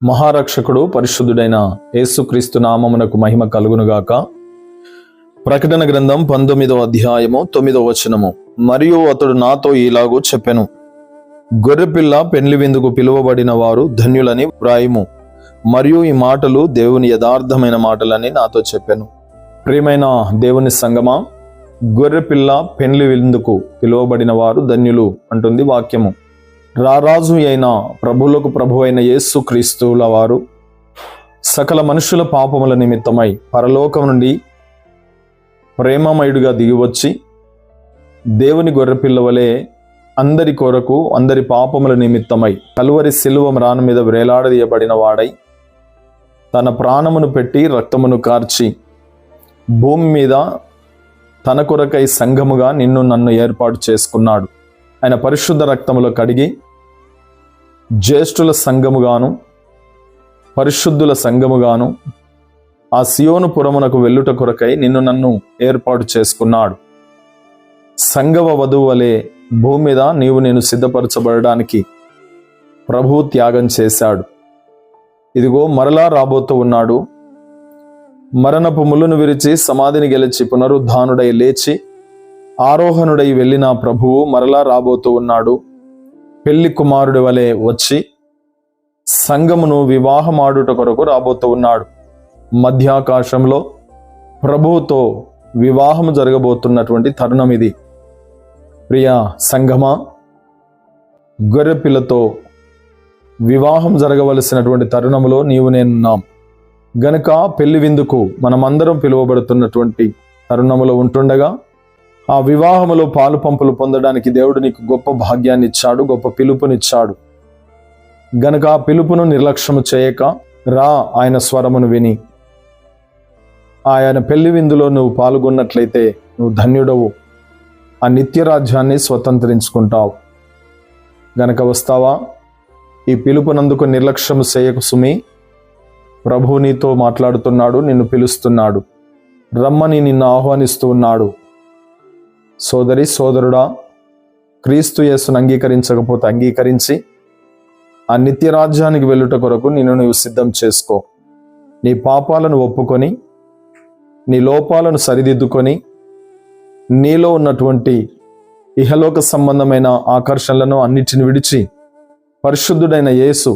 మహారక్షకుడు పరిశుద్ధుడైన యేసుక్రీస్తు నామమునకు మహిమ కలుగునుగాక. ప్రకటన గ్రంథం 19వ అధ్యాయము 9వ వచనము. మరియు అతడు నాతో ఇలాగూ చెప్పెను, గొర్రెపిల్ల పెండ్లి విందుకు పిలువబడిన వారు ధన్యులని వ్రాయుము. మరియు ఈ మాటలు దేవుని యథార్థమైన మాటలని నాతో చెప్పెను. ప్రియమైన దేవుని సంగమా, గొర్రెపిల్ల పెండ్లి విందుకు పిలువబడిన వారు ధన్యులు అంటుంది వాక్యము. రారాజు అయిన ప్రభువులకు ప్రభు అయిన యేసు క్రీస్తుల వారు సకల మనుషుల పాపముల నిమిత్తమై పరలోకం నుండి ప్రేమమయుడిగా దిగివచ్చి దేవుని గొర్రెపిల్ల వలె అందరి కొరకు అందరి పాపముల నిమిత్తమై కలువరి శిలువ మ్రాను మీద వేలాడదీయబడిన వాడై తన ప్రాణమును పెట్టి రక్తమును కార్చి భూమి మీద తన కొరకై సంఘముగా నిన్ను నన్ను ఏర్పాటు చేసుకున్నాడు. ఆయన పరిశుద్ధ రక్తములో కడిగి జ్యేష్ఠుల సంఘముగాను పరిశుద్ధుల సంఘముగాను ఆ సియోను పురమునకు వెళ్ళుట కొరకై నిన్ను నన్ను ఏర్పాటు చేసుకున్నాడు. సంఘవ వధువు వలె భూమి మీద నేను సిద్ధపరచబడడానికి ప్రభువు త్యాగం చేశాడు. ఇదిగో మరలా రాబోతూ ఉన్నాడు. మరణపు ముళ్ళును విరిచి సమాధిని గెలిచి పునరుద్ధానుడై లేచి ఆరోహణుడై వెళ్ళిన ప్రభువు మరలా రాబోతూ ఉన్నాడు. పెళ్లి కుమారుడి వలె వచ్చి సంఘమును వివాహమాడుట కొరకు రాబోతూ ఉన్నాడు. మధ్యాకాశంలో ప్రభువుతో వివాహము జరగబోతున్నటువంటి తరుణం ఇది. ప్రియ సంఘమా, గొర్రెపిల్లతో వివాహం జరగవలసినటువంటి తరుణములో నేనున్నాం గనుక పెళ్లి విందుకు మనమందరం పిలువబడుతున్నటువంటి తరుణములో ఉంటుండగా ఆ వివాహములో పాలు పంపులు పొందడానికి దేవుడు నీకు గొప్ప భాగ్యాన్ని ఇచ్చాడు, గొప్ప పిలుపునిచ్చాడు. గనుక ఆ పిలుపును నిర్లక్ష్యము చేయక రా, ఆయన స్వరమును విని ఆయన పెళ్లి విందులో నువ్వు పాల్గొన్నట్లయితే నువ్వు ధన్యుడవు, ఆ నిత్యరాజ్యాన్ని స్వతంత్రించుకుంటావు. గనక వస్తావా? ఈ పిలుపునందుకు నిర్లక్ష్యము చేయకు సుమి. ప్రభువు నీతో మాట్లాడుతున్నాడు, నిన్ను పిలుస్తున్నాడు, రమ్మని నిన్ను ఆహ్వానిస్తూ ఉన్నాడు. సోదరి సోదరుడా, క్రీస్తు యేసును అంగీకరించకపోతే అంగీకరించి ఆ నిత్యరాజ్యానికి వెళ్ళుట కొరకు నీవు సిద్ధం చేసుకో. నీ పాపాలను ఒప్పుకొని నీ లోపాలను సరిదిద్దుకొని నీలో ఉన్నటువంటి ఇహలోక సంబంధమైన ఆకర్షణలను అన్నిటిని విడిచి పరిశుద్ధుడైన యేసు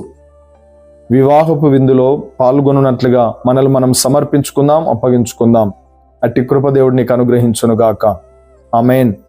వివాహపు విందులో పాల్గొనున్నట్లుగా మనల్ని మనం సమర్పించుకుందాం, అప్పగించుకుందాం. అట్టి కృప దేవుడు నీకు అనుగ్రహించునుగాక. ఆమేన్.